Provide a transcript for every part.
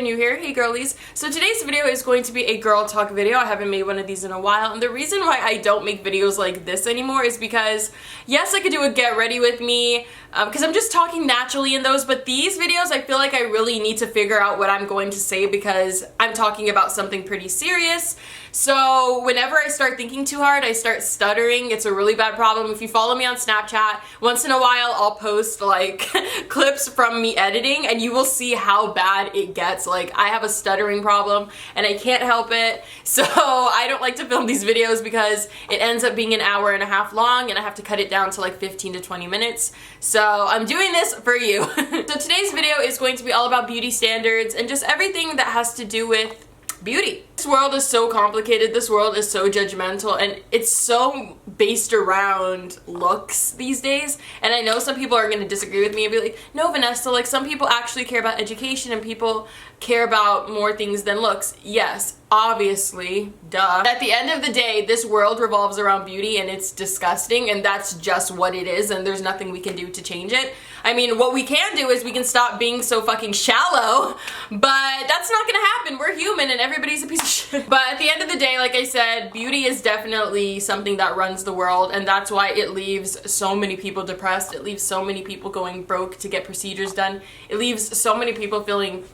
new here, hey girlies. So today's video is going to be a girl talk video. I haven't made one of these in a while, and the reason why I don't make videos like this anymore is because, yes, I could do a get ready with me, because I'm just talking naturally in those, but these videos I feel like I really need to figure out what I'm going to say because I'm talking about something pretty serious. So whenever I start thinking too hard, I start stuttering. It's a really bad problem. If you follow me on Snapchat, once in a while I'll post like clips from me editing and you will see how bad it gets. Like, I have a stuttering problem and I can't help it. So I don't like to film these videos because it ends up being an hour and a half long and I have to cut it down to like 15 to 20 minutes. So I'm doing this for you. So today's video is going to be all about beauty standards and just everything that has to do with beauty. This world is so complicated, this world is so judgmental, and it's so based around looks these days. And I know some people are going to disagree with me and be like, no Vanessa, like some people actually care about education and people care about more things than looks. Yes, obviously, duh. At the end of the day, this world revolves around beauty and it's disgusting and that's just what it is and there's nothing we can do to change it. I mean, what we can do is we can stop being so fucking shallow, but that's not gonna happen. We're human and everybody's a piece of shit. But at the end of the day, like I said, beauty is definitely something that runs the world, and that's why it leaves so many people depressed. It leaves so many people going broke to get procedures done. It leaves so many people feeling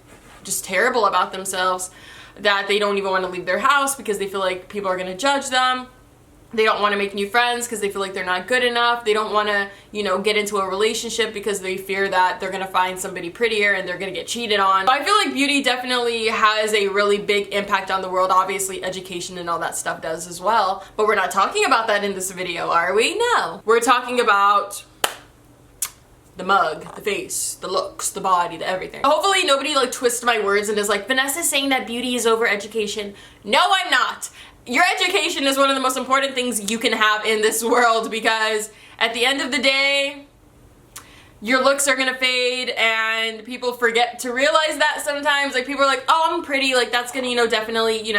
just terrible about themselves that they don't even want to leave their house because they feel like people are gonna judge them. They don't want to make new friends because they feel like they're not good enough. They don't want to, get into a relationship because they fear that they're going to find somebody prettier and they're going to get cheated on. So I feel like beauty definitely has a really big impact on the world. Obviously, education and all that stuff does as well. But we're not talking about that in this video, are we? No. We're talking about the mug, the face, the looks, the body, the everything. Hopefully nobody twists my words and is like, Vanessa's saying that beauty is over education. No, I'm not. Your education is one of the most important things you can have in this world because at the end of the day, your looks are gonna fade and people forget to realize that sometimes. Like, people are like, oh, I'm pretty, like that's gonna, definitely,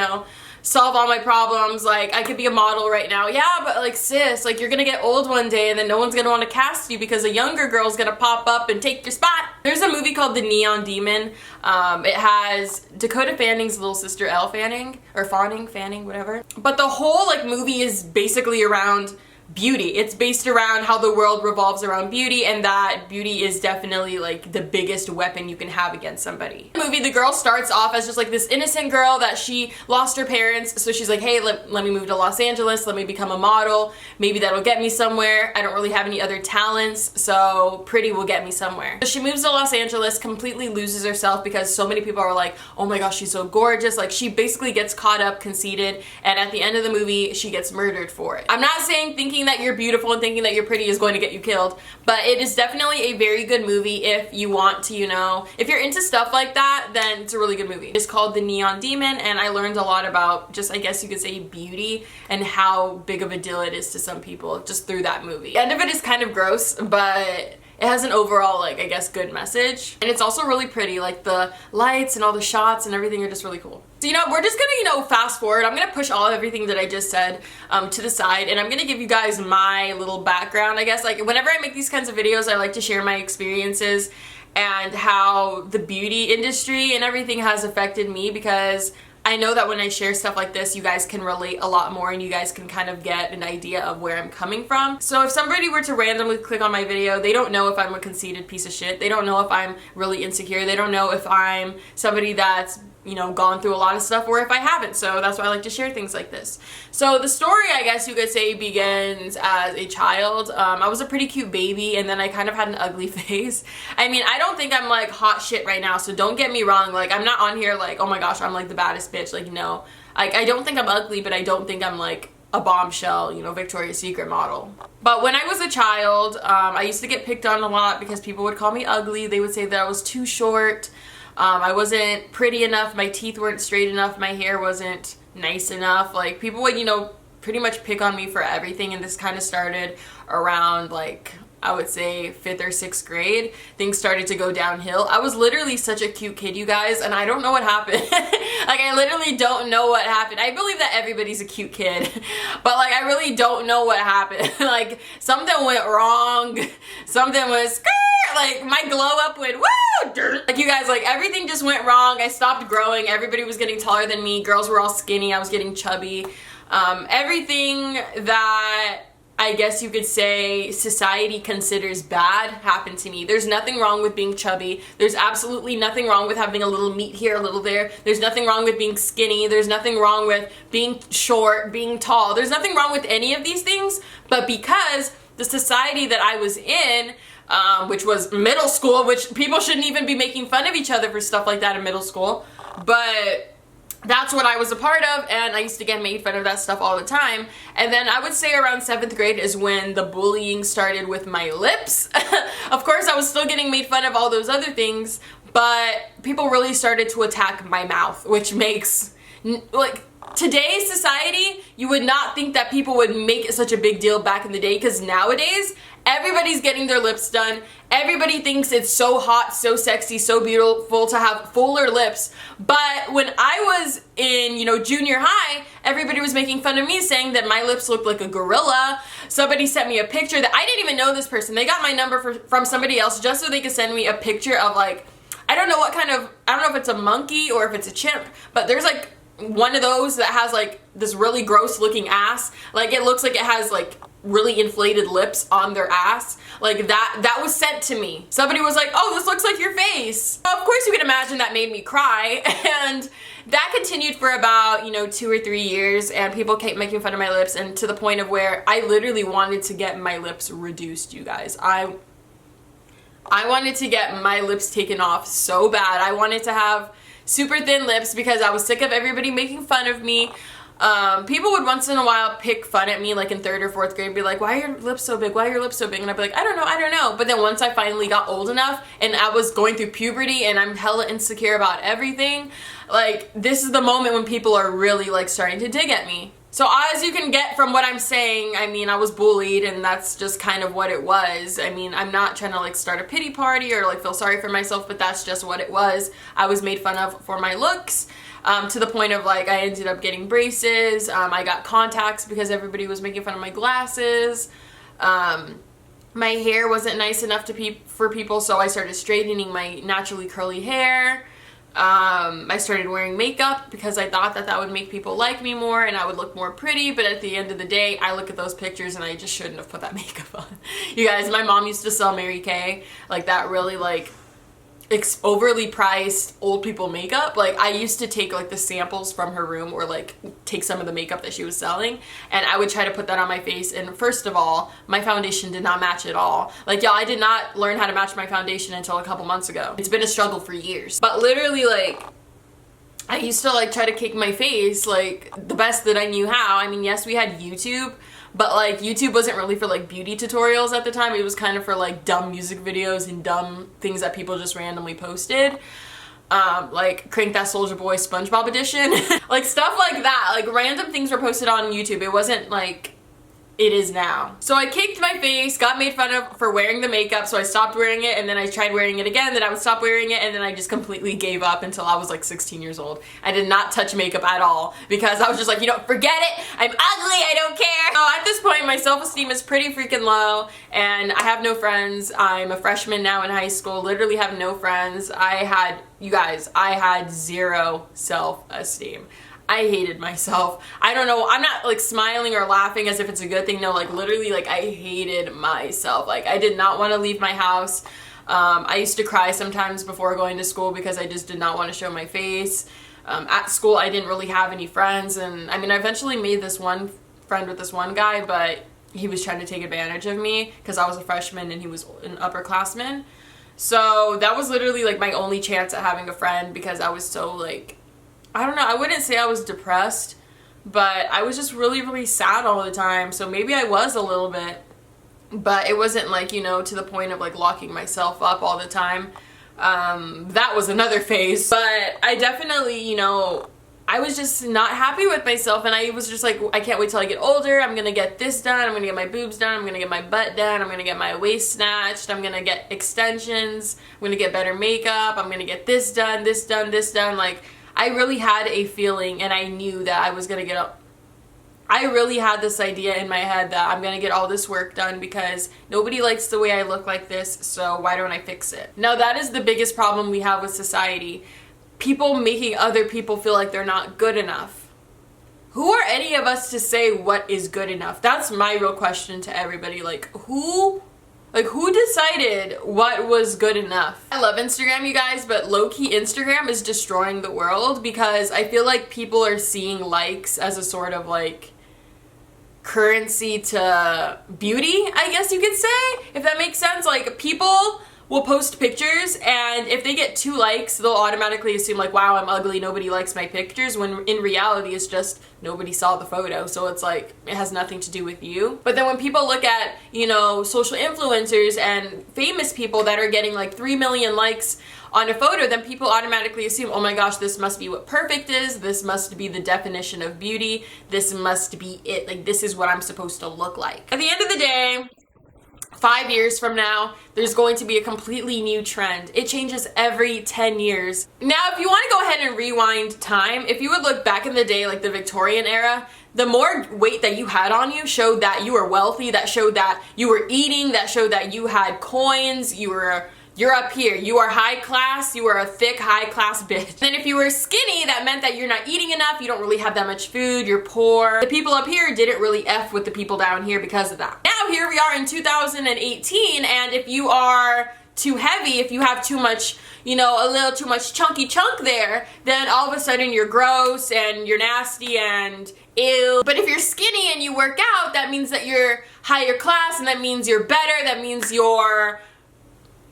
solve all my problems. Like, I could be a model right now. Yeah, but like, sis, like you're gonna get old one day and then no one's gonna want to cast you because a younger girl's gonna pop up and take your spot. There's a movie called The Neon Demon. It has Dakota Fanning's little sister, Elle Fanning, or Fanning, whatever. But the whole movie is basically around beauty. It's based around how the world revolves around beauty, and that beauty is definitely the biggest weapon you can have against somebody. In the movie, the girl starts off as just this innocent girl that she lost her parents, so she's like, hey, let me move to Los Angeles, let me become a model, maybe that'll get me somewhere. I don't really have any other talents, so pretty will get me somewhere. So she moves to Los Angeles, completely loses herself because so many people are like, oh my gosh, she's so gorgeous. Like, she basically gets caught up, conceited, and at the end of the movie, she gets murdered for it. I'm not saying thinking that you're beautiful and thinking that you're pretty is going to get you killed, but it is definitely a very good movie if you want to, if you're into stuff like that, then it's a really good movie. It's called The Neon Demon, and I learned a lot about just, I guess you could say, beauty and how big of a deal it is to some people just through that movie. The end of it is kind of gross, but it has an overall, I guess, good message. And it's also really pretty. The lights and all the shots and everything are just really cool. So, we're just gonna, fast forward. I'm gonna push everything that I just said to the side, and I'm gonna give you guys my little background, I guess. Whenever I make these kinds of videos, I like to share my experiences and how the beauty industry and everything has affected me, because I know that when I share stuff like this, you guys can relate a lot more and you guys can kind of get an idea of where I'm coming from. So if somebody were to randomly click on my video, they don't know if I'm a conceited piece of shit. They don't know if I'm really insecure. They don't know if I'm somebody that's, gone through a lot of stuff, or if I haven't. So that's why I like to share things like this. So the story, I guess you could say, begins as a child. I was a pretty cute baby, and then I kind of had an ugly face. I mean, I don't think I'm hot shit right now, so don't get me wrong. I'm not on here oh my gosh, I'm the baddest bitch. No. I don't think I'm ugly, but I don't think I'm a bombshell, Victoria's Secret model. But when I was a child, I used to get picked on a lot because people would call me ugly. They would say that I was too short. I wasn't pretty enough, my teeth weren't straight enough, my hair wasn't nice enough. People would, pretty much pick on me for everything, and this kind of started around, I would say 5th or 6th grade. Things started to go downhill. I was literally such a cute kid, you guys, and I don't know what happened. I literally don't know what happened. I believe that everybody's a cute kid, but I really don't know what happened. Something went wrong, something was like my glow up went woo. Like you guys, like everything just went wrong. I stopped growing. Everybody was getting taller than me. Girls were all skinny. I was getting chubby. Everything that I guess you could say society considers bad happened to me. There's nothing wrong with being chubby. There's absolutely nothing wrong with having a little meat here, a little there. There's nothing wrong with being skinny. There's nothing wrong with being short, being tall. There's nothing wrong with any of these things. But because the society that I was in, which was middle school, which people shouldn't even be making fun of each other for stuff like that in middle school, but that's what I was a part of, and I used to get made fun of that stuff all the time. And then I would say around 7th grade is when the bullying started with my lips. Of course, I was still getting made fun of all those other things, but people really started to attack my mouth, which makes, like, today's society, you would not think that people would make it such a big deal back in the day, because nowadays, everybody's getting their lips done. Everybody thinks it's so hot, so sexy, so beautiful to have fuller lips. But when I was in, junior high, everybody was making fun of me, saying that my lips looked like a gorilla. Somebody sent me a picture that I didn't even know this person. They got my number from somebody else just so they could send me a picture of, like, I don't know if it's a monkey or if it's a chimp, but there's like one of those that has like this really gross looking ass. Like it looks like it has like really inflated lips on their ass. Like that was sent to me. Somebody was like, oh, this looks like your face. Of course you can imagine that made me cry. And that continued for about 2 or 3 years, and people kept making fun of my lips, and to the point of where I literally wanted to get my lips reduced, you guys. I wanted to get my lips taken off so bad. I wanted to have super thin lips because I was sick of everybody making fun of me. People would once in a while pick fun at me, like in 3rd or 4th grade, and be like, why are your lips so big? Why are your lips so big? And I'd be like, I don't know. But then once I finally got old enough and I was going through puberty and I'm hella insecure about everything, like this is the moment when people are really like starting to dig at me. So as you can get from what I'm saying, I mean, I was bullied, and that's just kind of what it was. I mean, I'm not trying to like start a pity party or like feel sorry for myself, but that's just what it was. I was made fun of for my looks, to the point of like I ended up getting braces. I got contacts because everybody was making fun of my glasses. My hair wasn't nice enough for people, so I started straightening my naturally curly hair. I started wearing makeup because I thought that would make people like me more and I would look more pretty, but at the end of the day, I look at those pictures and I just shouldn't have put that makeup on. You guys, my mom used to sell Mary Kay, like that really like overly priced old people makeup. Like I used to take like the samples from her room, or like take some of the makeup that she was selling, and I would try to put that on my face, and first of all, my foundation did not match at all. Like y'all, I did not learn how to match my foundation until a couple months ago. It's been a struggle for years, but literally like I used to like try to cake my face like the best that I knew how. I mean, yes, we had YouTube, but like YouTube wasn't really for like beauty tutorials at the time. It was kind of for like dumb music videos and dumb things that people just randomly posted. Like Crank That Soulja Boy SpongeBob edition. Like stuff like that. Like random things were posted on YouTube. It wasn't like it is now. So I caked my face, got made fun of for wearing the makeup, so I stopped wearing it, and then I tried wearing it again, then I would stop wearing it, and then I just completely gave up until I was like 16 years old. I did not touch makeup at all because I was just like, forget it, I'm ugly, I don't care. So at this point, my self-esteem is pretty freaking low, and I have no friends. I'm a freshman now in high school, literally have no friends. You guys, I had zero self-esteem. I hated myself. I don't know, I'm not like smiling or laughing as if it's a good thing. No, like literally, like I hated myself. Like I did not want to leave my house. I used to cry sometimes before going to school because I just did not want to show my face. At school, I didn't really have any friends, and I mean, I eventually made this one friend with this one guy, but he was trying to take advantage of me because I was a freshman and he was an upperclassman. So that was literally like my only chance at having a friend, because I was so like, I don't know, I wouldn't say I was depressed, but I was just really, really sad all the time. So maybe I was a little bit, but it wasn't like, to the point of like locking myself up all the time. That was another phase, but I definitely, I was just not happy with myself, and I was just like, I can't wait till I get older. I'm gonna get this done, I'm gonna get my boobs done, I'm gonna get my butt done, I'm gonna get my waist snatched, I'm gonna get extensions, I'm gonna get better makeup, I'm gonna get this done, this done, this done. Like, I really had a feeling, and I knew that I was gonna get I really had this idea in my head that I'm gonna get all this work done because nobody likes the way I look like this, so why don't I fix it? Now that is the biggest problem we have with society. People making other people feel like they're not good enough. Who are any of us to say what is good enough? That's my real question to everybody. Like who decided what was good enough? I love Instagram, you guys, but low-key Instagram is destroying the world because I feel like people are seeing likes as a sort of like currency to beauty, I guess you could say, if that makes sense. Like people will post pictures and if they get 2 likes, they'll automatically assume like, wow, I'm ugly, nobody likes my pictures, when in reality it's just nobody saw the photo, so it's like it has nothing to do with you. But then when people look at, you know, social influencers and famous people that are getting like 3 million likes on a photo, then people automatically assume, oh my gosh, this must be what perfect is, this must be the definition of beauty, this must be it, like this is what I'm supposed to look like. At the end of the day, 5 years from now, there's going to be a completely new trend. It changes every 10 years. Now, if you want to go ahead and rewind time, if you would look back in the day, like the Victorian era, the more weight that you had on you showed that you were wealthy, that showed that you were eating, that showed that you had coins, you're up here, you are high class, you are a thick, high class bitch. And if you were skinny, that meant that you're not eating enough, you don't really have that much food, you're poor. The people up here didn't really F with the people down here because of that. Now here we are in 2018, and if you are too heavy, if you have too much, you know, a little too much chunky chunk there, then all of a sudden you're gross and you're nasty and ew. But if you're skinny and you work out, that means that you're higher class, and that means you're better, that means you're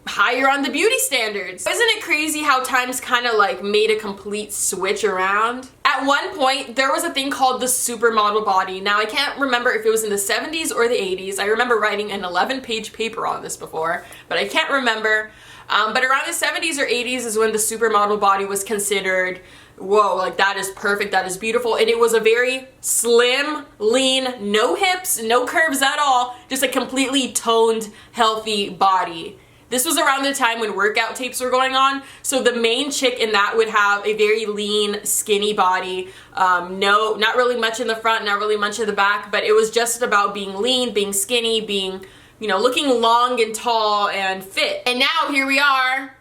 higher on the beauty standards. Isn't it crazy how times kind of like made a complete switch around? At one point, there was a thing called the supermodel body. Now, I can't remember if it was in the 70s or the 80s. I remember writing an 11-page paper on this before, but I can't remember. But around the 70s or 80s is when the supermodel body was considered, whoa, like that is perfect, that is beautiful. And it was a very slim, lean, no hips, no curves at all, just a completely toned, healthy body. This was around the time when workout tapes were going on, so the main chick in that would have a very lean, skinny body. No, not really much in the front, not really much in the back, but it was just about being lean, being skinny, being, you know, looking long and tall and fit. And now here we are,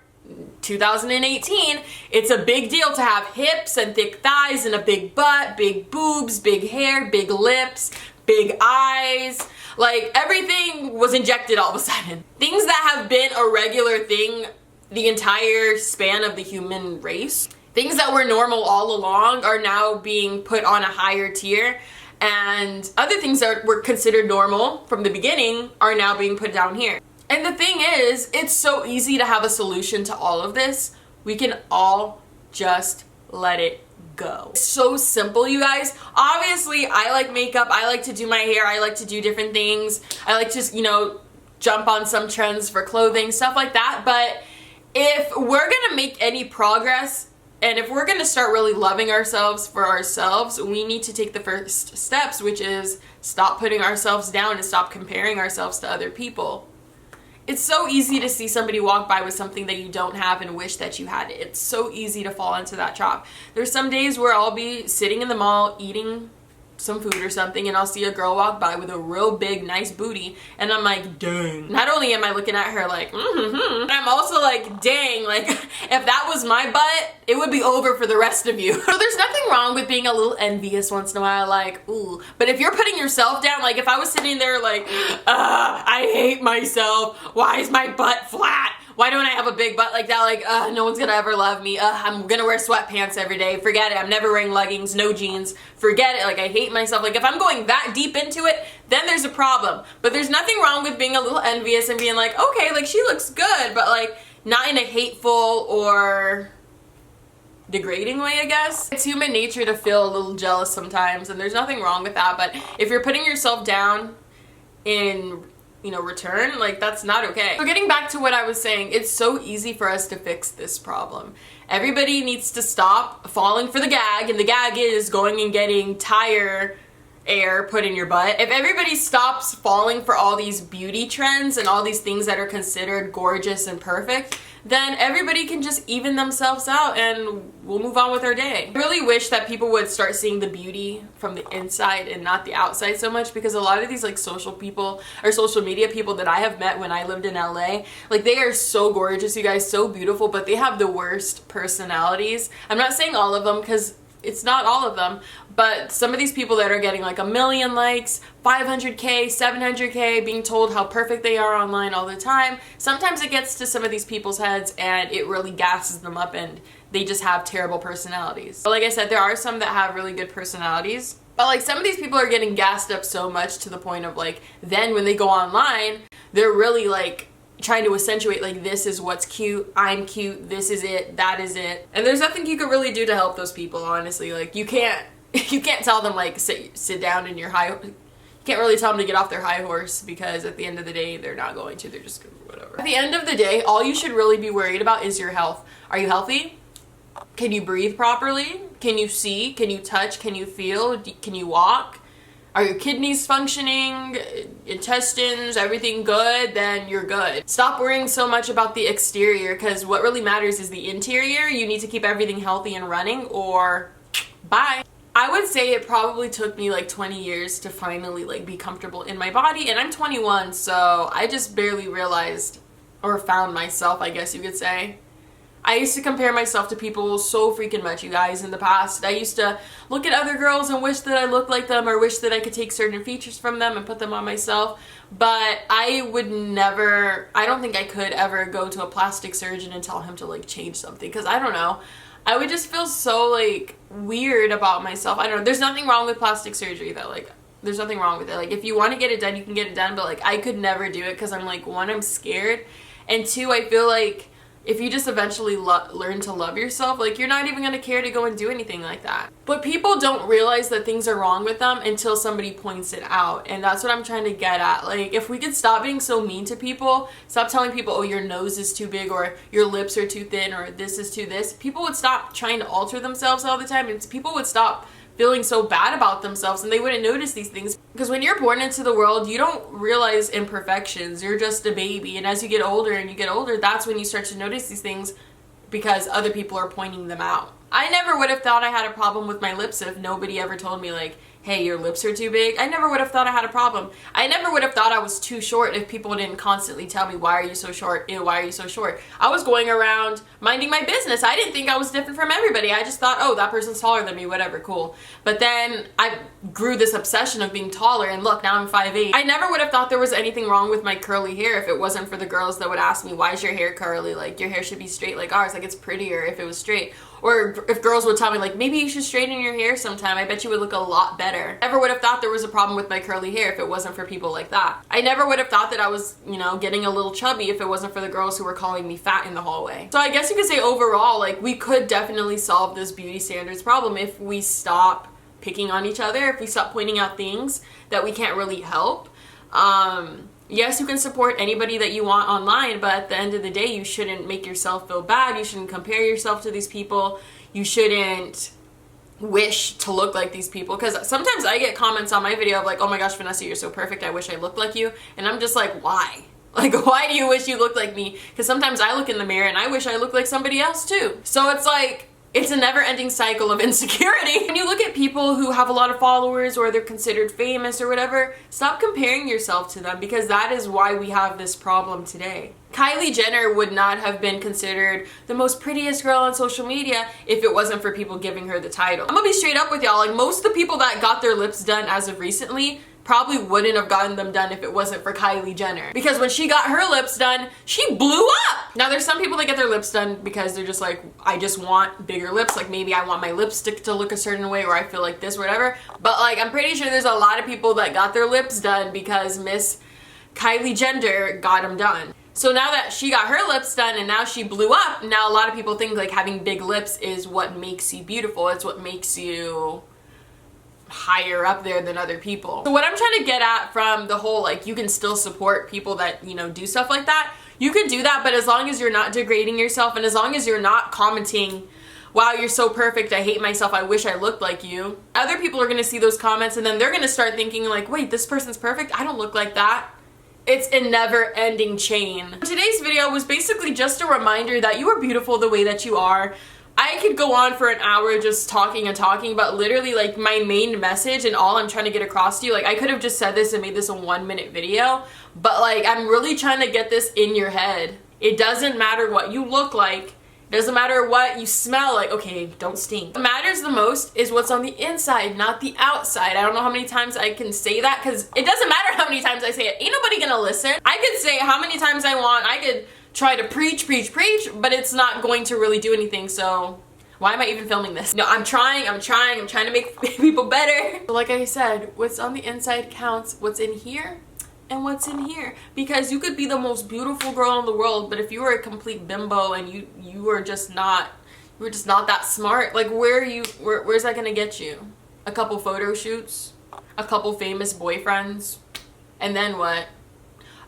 2018, it's a big deal to have hips and thick thighs and a big butt, big boobs, big hair, big lips, big eyes. Like, everything was injected all of a sudden. Things that have been a regular thing the entire span of the human race, things that were normal all along, are now being put on a higher tier, and other things that were considered normal from the beginning are now being put down here. And the thing is, it's so easy to have a solution to all of this. We can all just let it go. It's so simple, you guys. Obviously, I like makeup, I like to do my hair, I like to do different things. I like to, you know, jump on some trends for clothing, stuff like that. But if we're gonna make any progress, and if we're gonna start really loving ourselves for ourselves, we need to take the first steps, which is stop putting ourselves down and stop comparing ourselves to other people. It's so easy to see somebody walk by with something that you don't have and wish that you had it. It's so easy to fall into that trap. There's some days where I'll be sitting in the mall eating some food or something, and I'll see a girl walk by with a real big, nice booty, and I'm like, dang. Not only am I looking at her like, but I'm also like, dang, like, if that was my butt, it would be over for the rest of you. So there's nothing wrong with being a little envious once in a while, like, ooh. But if you're putting yourself down, like if I was sitting there like, I hate myself, why is my butt flat? Why don't I have a big butt like that? Like, no one's gonna ever love me. I'm gonna wear sweatpants every day. Forget it. I'm never wearing leggings, no jeans. Forget it. Like, I hate myself. Like, if I'm going that deep into it, then there's a problem. But there's nothing wrong with being a little envious and being like, okay, like, she looks good, but like, not in a hateful or degrading way, I guess. It's human nature to feel a little jealous sometimes, and there's nothing wrong with that. But if you're putting yourself down in, you know, return, like, that's not okay. So getting back to what I was saying, it's so easy for us to fix this problem. Everybody needs to stop falling for the gag, and the gag is going and getting tire air put in your butt. If everybody stops falling for all these beauty trends and all these things that are considered gorgeous and perfect, then everybody can just even themselves out and we'll move on with our day. I really wish that people would start seeing the beauty from the inside and not the outside so much, because a lot of these like social people or social media people that I have met when I lived in LA, like they are so gorgeous, you guys, so beautiful, but they have the worst personalities. I'm not saying all of them, because it's not all of them, but some of these people that are getting like 1 million likes, 500k, 700k, being told how perfect they are online all the time, sometimes it gets to some of these people's heads and it really gasses them up and they just have terrible personalities. But like I said, there are some that have really good personalities, but like some of these people are getting gassed up so much to the point of like, then when they go online, they're really like trying to accentuate like, this is what's cute, I'm cute, this is it, that is it. And there's nothing you could really do to help those people, honestly. Like you can't tell them like sit down in your you can't really tell them to get off their high horse, because at the end of the day they're not going to, they're just gonna whatever. At the end of the day, all you should really be worried about is your health. Are you healthy? Can you breathe properly? Can you see? Can you touch? Can you feel? Can you walk? Are your kidneys functioning, intestines, everything good? Then you're good. Stop worrying so much about the exterior, because what really matters is the interior. You need to keep everything healthy and running, or bye. I would say it probably took me like 20 years to finally like be comfortable in my body, and I'm 21, so I just barely realized or found myself, I guess you could say. I used to compare myself to people so freaking much, you guys, in the past. I used to look at other girls and wish that I looked like them, or wish that I could take certain features from them and put them on myself. But I would never, I don't think I could ever go to a plastic surgeon and tell him to like change something, because I don't know. I would just feel so like weird about myself. I don't know. There's nothing wrong with plastic surgery though. Like there's nothing wrong with it. Like if you want to get it done, you can get it done. But like I could never do it, because I'm like, one, I'm scared. And two, I feel like if you just eventually learn to love yourself, like you're not even going to care to go and do anything like that. But people don't realize that things are wrong with them until somebody points it out. And that's what I'm trying to get at. Like if we could stop being so mean to people, stop telling people, oh, your nose is too big, or your lips are too thin, or this is too this, people would stop trying to alter themselves all the time, and people would stop feeling so bad about themselves, and they wouldn't notice these things. Because when you're born into the world, you don't realize imperfections. You're just a baby, and as you get older and you get older, that's when you start to notice these things, because other people are pointing them out. I never would have thought I had a problem with my lips if nobody ever told me like, hey, your lips are too big. I never would have thought I had a problem. I never would have thought I was too short if people didn't constantly tell me, why are you so short? Ew, why are you so short? I was going around minding my business. I didn't think I was different from everybody. I just thought, oh, that person's taller than me, whatever, cool. But then I grew this obsession of being taller, and look, now I'm 5'8". I never would have thought there was anything wrong with my curly hair if it wasn't for the girls that would ask me, why is your hair curly? Like, your hair should be straight like ours. Like, it's prettier if it was straight. Or if girls would tell me like, maybe you should straighten your hair sometime, I bet you would look a lot better. I never would have thought there was a problem with my curly hair if it wasn't for people like that. I never would have thought that I was, you know, getting a little chubby if it wasn't for the girls who were calling me fat in the hallway. So I guess you could say overall, like, we could definitely solve this beauty standards problem if we stop picking on each other, if we stop pointing out things that we can't really help. Yes, you can support anybody that you want online, but at the end of the day, you shouldn't make yourself feel bad. You shouldn't compare yourself to these people. You shouldn't wish to look like these people, because sometimes I get comments on my video of like, oh my gosh, Vanessa, you're so perfect, I wish I looked like you. And I'm just like, why? Like, why do you wish you looked like me? Because sometimes I look in the mirror and I wish I looked like somebody else too. So it's like, it's a never-ending cycle of insecurity. When you look at people who have a lot of followers, or they're considered famous or whatever, stop comparing yourself to them, because that is why we have this problem today. Kylie Jenner would not have been considered the most prettiest girl on social media if it wasn't for people giving her the title. I'm gonna be straight up with y'all, like most of the people that got their lips done as of recently probably wouldn't have gotten them done if it wasn't for Kylie Jenner. Because when she got her lips done, she blew up! Now there's some people that get their lips done because they're just like, I just want bigger lips, like maybe I want my lipstick to look a certain way, or I feel like this, whatever. But like, I'm pretty sure there's a lot of people that got their lips done because Miss Kylie Jenner got them done. So now that she got her lips done and now she blew up, now a lot of people think like having big lips is what makes you beautiful. It's what makes you higher up there than other people. So what I'm trying to get at from the whole, like, you can still support people that, you know, do stuff like that. You can do that, but as long as you're not degrading yourself, and as long as you're not commenting, wow, you're so perfect, I hate myself, I wish I looked like you. Other people are gonna see those comments and then they're gonna start thinking like, wait, this person's perfect, I don't look like that. it's a never-ending chain. Today's video was basically just a reminder that you are beautiful the way that you are. I could go on for an hour just talking and talking, but literally like my main message and all I'm trying to get across to you, like I could have just said this and made this a 1-minute video, but like I'm really trying to get this in your head. It doesn't matter what you look like. It doesn't matter what you smell like. Okay, don't stink. What matters the most is what's on the inside, not the outside. I don't know how many times I can say that because it doesn't matter how many times I say it. Ain't nobody gonna listen. I could say it how many times I want. I could try to preach, but it's not going to really do anything, so why am I even filming this? No, I'm trying to make people better. But like I said, what's on the inside counts. What's in here and what's in here. Because you could be the most beautiful girl in the world, but if you were a complete bimbo and you were just not that smart, like where's that gonna get you? A couple photo shoots? A couple famous boyfriends? And then what?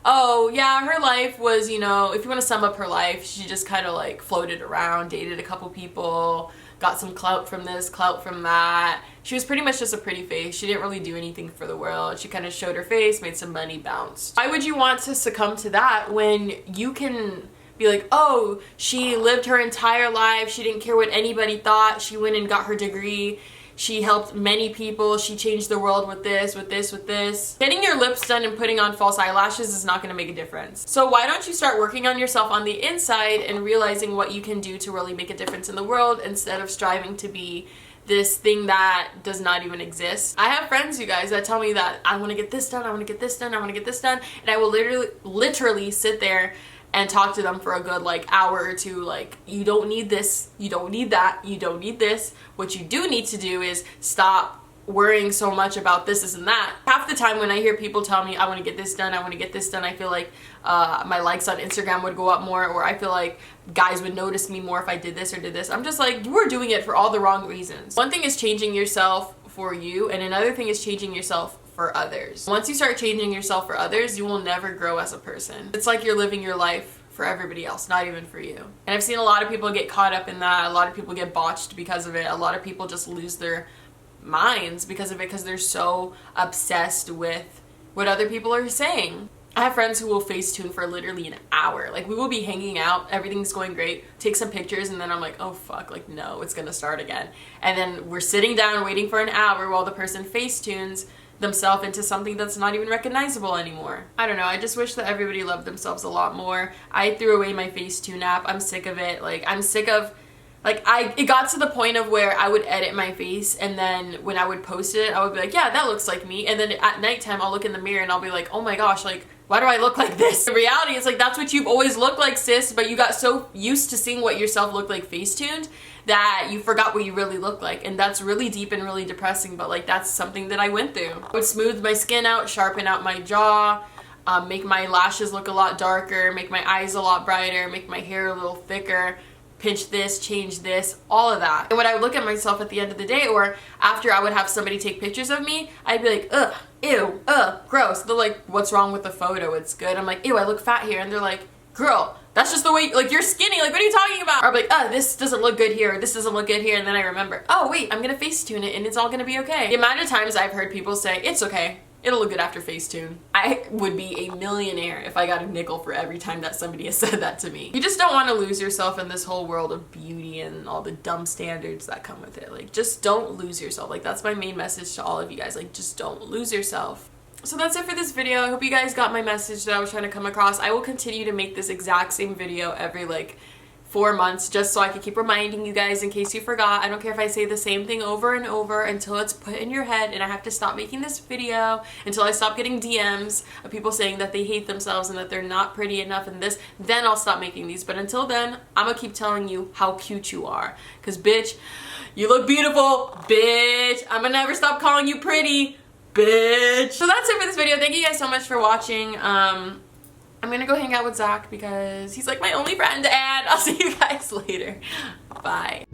Oh, yeah, her life was, you know, if you want to sum up her life, she just kind of like floated around, dated a couple people, got some clout from this, clout from that. She was pretty much just a pretty face. She didn't really do anything for the world. She kind of showed her face, made some money, bounced. Why would you want to succumb to that when you can be like, oh, she lived her entire life, she didn't care what anybody thought, she went and got her degree, she helped many people, she changed the world with this, with this, with this. Getting your lips done and putting on false eyelashes is not gonna make a difference. So why don't you start working on yourself on the inside and realizing what you can do to really make a difference in the world instead of striving to be this thing that does not even exist. I have friends, you guys, that tell me that I wanna get this done, I wanna get this done, I wanna get this done, and I will literally sit there and talk to them for a good like hour or two, like, you don't need this, you don't need that, you don't need this. What you do need to do is stop worrying so much about this and that. Half the time when I hear people tell me I want to get this done, I want to get this done, I feel like my likes on Instagram would go up more, or I feel like guys would notice me more if I did this or did this. I'm just like, you are doing it for all the wrong reasons. One thing is changing yourself for you, and another thing is changing yourself for others. Once you start changing yourself for others, you will never grow as a person. It's like you're living your life for everybody else, not even for you. And I've seen a lot of people get caught up in that. A lot of people get botched because of it. A lot of people just lose their minds because of it, because they're so obsessed with what other people are saying. I have friends who will Facetune for literally an hour. Like, we will be hanging out, everything's going great, take some pictures, and then I'm like, oh fuck, like no, it's gonna start again. And then we're sitting down waiting for an hour while the person Facetunes themselves into something that's not even recognizable anymore. I don't know, I just wish that everybody loved themselves a lot more. I threw away my Facetune app. I'm sick of it. Like, I'm sick of, like, it got to the point of where I would edit my face, and then when I would post it, I would be like, yeah, that looks like me. And then at nighttime, I'll look in the mirror and I'll be like, oh my gosh, like, why do I look like this? The reality is, like, that's what you've always looked like, sis, but you got so used to seeing what yourself looked like Facetuned that you forgot what you really look like. And that's really deep and really depressing, but like, that's something that I went through. I would smooth my skin out, sharpen out my jaw, make my lashes look a lot darker, make my eyes a lot brighter, make my hair a little thicker, pinch this, change this, all of that. And when I would look at myself at the end of the day, or after I would have somebody take pictures of me, I'd be like, ugh, ew, gross. They're like, what's wrong with the photo? It's good. I'm like, ew, I look fat here. And they're like, girl, that's just the way, like, you're skinny, like, what are you talking about? Or I'm like, oh, this doesn't look good here, this doesn't look good here, and then I remember, oh wait, I'm gonna Facetune it and it's all gonna be okay. The amount of times I've heard people say, it's okay, it'll look good after Facetune. I would be a millionaire if I got a nickel for every time that somebody has said that to me. You just don't want to lose yourself in this whole world of beauty and all the dumb standards that come with it. Like, just don't lose yourself. Like, that's my main message to all of you guys. Like, just don't lose yourself. So that's it for this video. I hope you guys got my message that I was trying to come across. I will continue to make this exact same video every like 4 months, just so I can keep reminding you guys in case you forgot. I don't care if I say the same thing over and over until it's put in your head and I have to stop making this video, until I stop getting DMs of people saying that they hate themselves and that they're not pretty enough and this, then I'll stop making these. But until then, I'm gonna keep telling you how cute you are. Cause bitch, you look beautiful, bitch. I'm gonna never stop calling you pretty, bitch. So that's it for this video. Thank you guys so much for watching. I'm gonna go hang out with Zach because he's like my only friend, and I'll see you guys later. Bye.